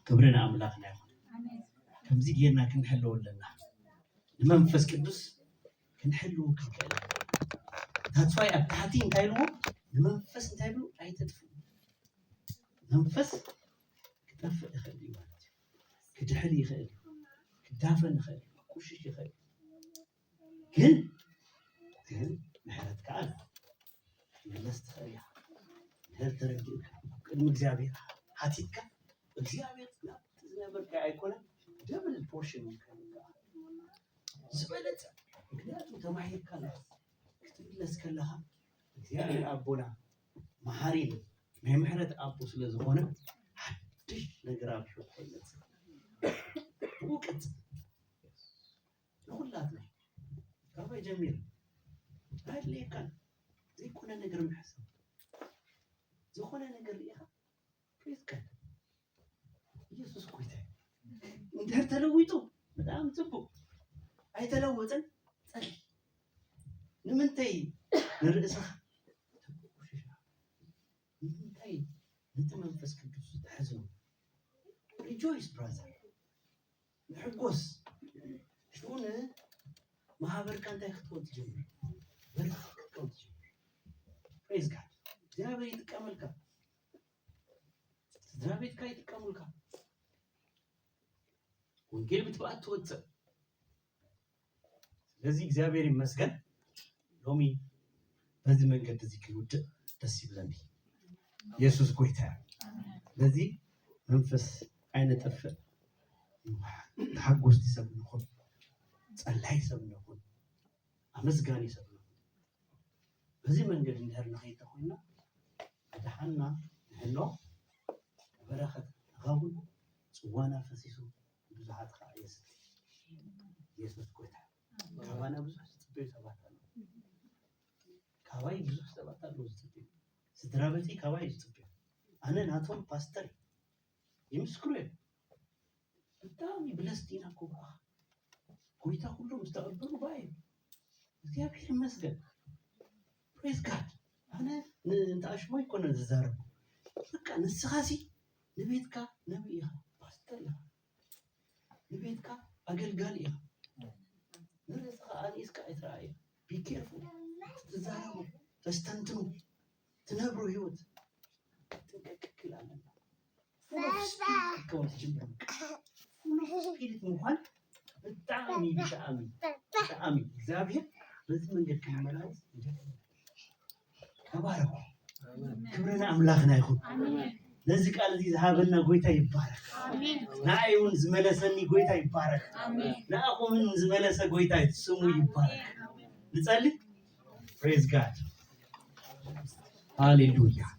ክብርና አምላክና ይሁን ከምዚ ጌርና ክንሕልወለና መንፈስ ቅዱስ ክንሕልው ክክእል ታጽዋይ ኣብ ታሕቲ እንታይ ኢልዎ المنفس انتهي بلو أي تدفو منفس كتنفق يخلي مالتي كتحلي يخلي كتدافن يخلي كل شيء يخلي كن محلت كعب ملست خليها هل ترجعك المجزابير هاتيك مجزابير لا تزنبر كعيكونا دبل البورشن ممكن زبلت مكنياتو تماهير كالها كتبلس كلها مجزابير أبونا محارين ما محلت أبو سلزخونا حدش نقراب شو حيلت وقت نقولاتنا كربي جميل هاي اللي كان زي كنا نقر محسن زخونا نقر ليها كيف كان يسوس كويته انتهر تلويتو مدام تبو هاي تلوتن صلي نمنتي نرقصها نمنتي انت منفس كدوس تحزن rejoice brother نحقوس شلون ማህበር ካንተ ክትወጥ ጀምር በርከት ጀምር praise god እግዚአብሔር ይጥቀመልካ እግዚአብሔር ካይ ይጥቀመልካ ወንጌል ብትባዕት ትወጥ ስለዚህ እግዚአብሔር ይመስገን ሎሚ በዚህ መንገድ እዚህ ክውድ ደስ ይብለን ኢየሱስ ጌታ ስለዚህ መንፈስ አይነ ጠፍ ተሐጎስ ይሰብን ሆነ ጸላይ ሰብን ሆነ አመስጋኝ ሰብን በዚህ መንገድ እንደርና አይተውና አዳህና ህሎ በረከት ጋቡን ጽዋና ፈሲሱ ብዙሃት ኻይስ ኢየሱስ ጌታ ካባና ብዙ ሰባት ነው ካባይ ብዙ ሰባት ነው ስትራበቲ ካባይ ይስጥብ አነ ናቶም ፓስተር ይምስክሩ በጣም ይብለስቲና ኮባ ጎይታ ሁሉ ምስተቀበሉ ባይ እግዚአብሔር ይመስገን praise god አነ እንታሽ ሞይ ኮነ ዘዛረብ በቃ ንስኻሲ ንቤትካ ነብይኻ ፓስተር ያ ንቤትካ አገልጋሊ ያ ንስኻ አኒስካ አይትራይ ቢ ኬርፉል ተዛረቡ ተስተንትኑ ትነብሩ ህይወት ተከክላለ كون تجمع سبيريت مخال بتعامي بتعامي زابير لازم نقول كلمات تبارك كبرنا أملاكنا يخون لازم قال زي ذهبنا قويتا يبارك نايون زملسني قويتا يبارك ناخو من زملسه قويتا يسمو يبارك نصلي praise god hallelujah